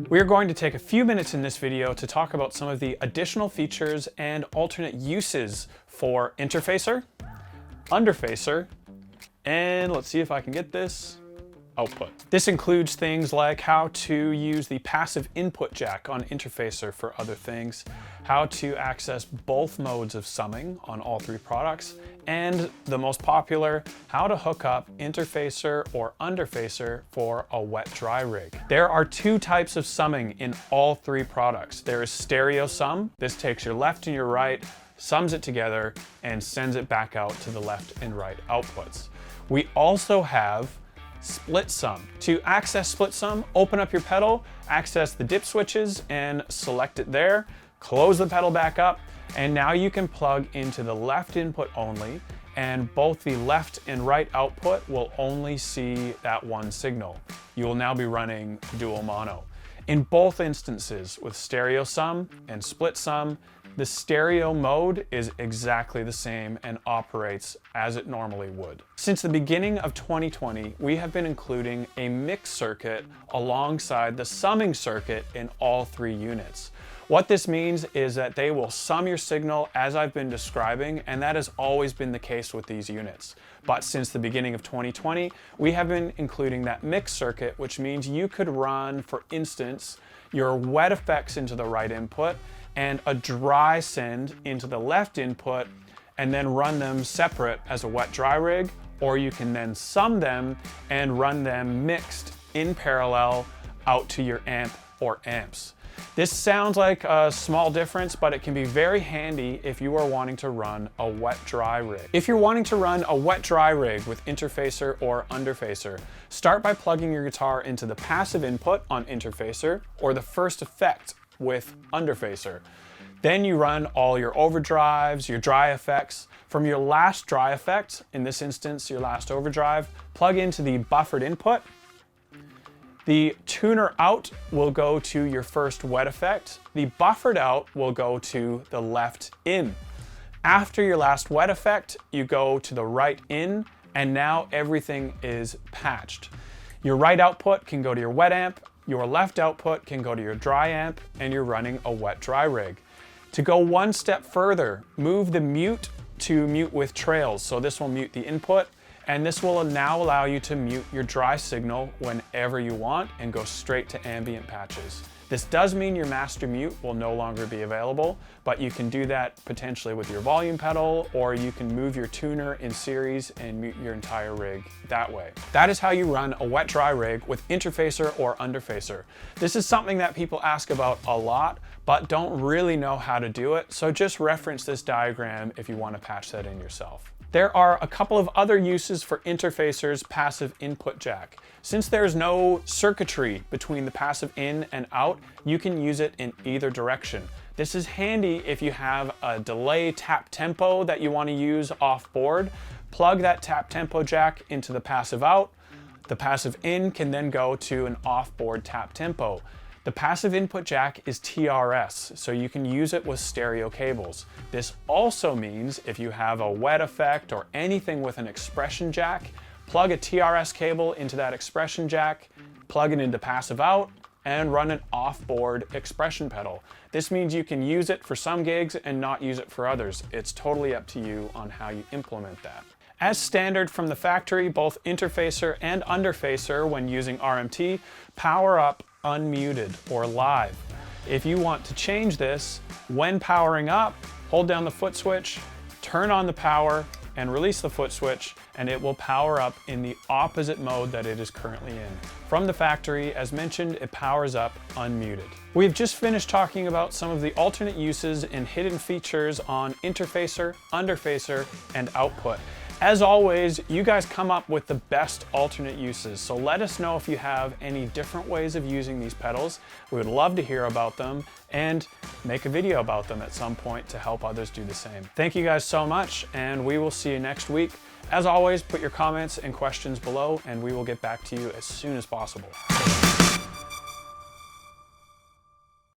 We are going to take a few minutes in this video to talk about some of the additional features and alternate uses for Interfacer, Underfacer, and let's see if I can get this, Output. This includes things like how to use the passive input jack on Interfacer for other things, how to access both modes of summing on all three products, and the most popular, how to hook up Interfacer or Underfacer for a WetDry rig. There are two types of summing in all three products. There is stereo sum. This takes your left and your right, sums it together, and sends it back out to the left and right outputs. We also have split sum. To access split sum, open up your pedal, access the dip switches and select it there, close the pedal back up, and now you can plug into the left input only, and both the left and right output will only see that one signal. You will now be running dual mono. In both instances, with stereo sum and split sum, the stereo mode is exactly the same and operates as it normally would. Since the beginning of 2020, we have been including a mix circuit alongside the summing circuit in all three units. What this means is that they will sum your signal as I've been describing, and that has always been the case with these units. But since the beginning of 2020, we have been including that mix circuit, which means you could run, for instance, your wet effects into the right input and a dry send into the left input, and then run them separate as a WetDry rig, or you can then sum them and run them mixed in parallel out to your amp or amps. This sounds like a small difference, but it can be very handy if you are wanting to run a WetDry rig. If you're wanting to run a WetDry rig with Interfacer or Underfacer, start by plugging your guitar into the passive input on Interfacer or the first effect with Underfacer. Then you run all your overdrives, your dry effects. From your last dry effect, in this instance your last overdrive, plug into the buffered input. The tuner out will go to your first wet effect. The buffered out will go to the left in. After your last wet effect, you go to the right in, and now everything is patched. Your right output can go to your wet amp, your left output can go to your dry amp, and you're running a WetDry rig. To go one step further, move the mute to mute with trails. So this will mute the input, and this will now allow you to mute your dry signal whenever you want and go straight to ambient patches. This does mean your master mute will no longer be available, but you can do that potentially with your volume pedal, or you can move your tuner in series and mute your entire rig that way. That is how you run a WetDry rig with Interfacer or Underfacer. This is something that people ask about a lot, but don't really know how to do it, so just reference this diagram if you want to patch that in yourself. There are a couple of other uses for Interfacer's passive input jack. Since there's no circuitry between the passive in and out, you can use it in either direction. This is handy if you have a delay tap tempo that you want to use off board. Plug that tap tempo jack into the passive out. The passive in can then go to an off-board tap tempo. The passive input jack is TRS, so you can use it with stereo cables. This also means if you have a wet effect or anything with an expression jack, plug a TRS cable into that expression jack, plug it into passive out, and run an off-board expression pedal. This means you can use it for some gigs and not use it for others. It's totally up to you on how you implement that. As standard from the factory, both Interfacer and Underfacer, when using RMT, power up unmuted or live. If you want to change this, when powering up, hold down the foot switch, turn on the power, and release the foot switch, and it will power up in the opposite mode that it is currently in. From the factory, as mentioned, it powers up unmuted. We've just finished talking about some of the alternate uses and hidden features on Interfacer, Underfacer, and Output. As always, you guys come up with the best alternate uses, so let us know if you have any different ways of using these pedals. We would love to hear about them and make a video about them at some point to help others do the same. Thank you guys so much, and we will see you next week. As always, put your comments and questions below, and we will get back to you as soon as possible.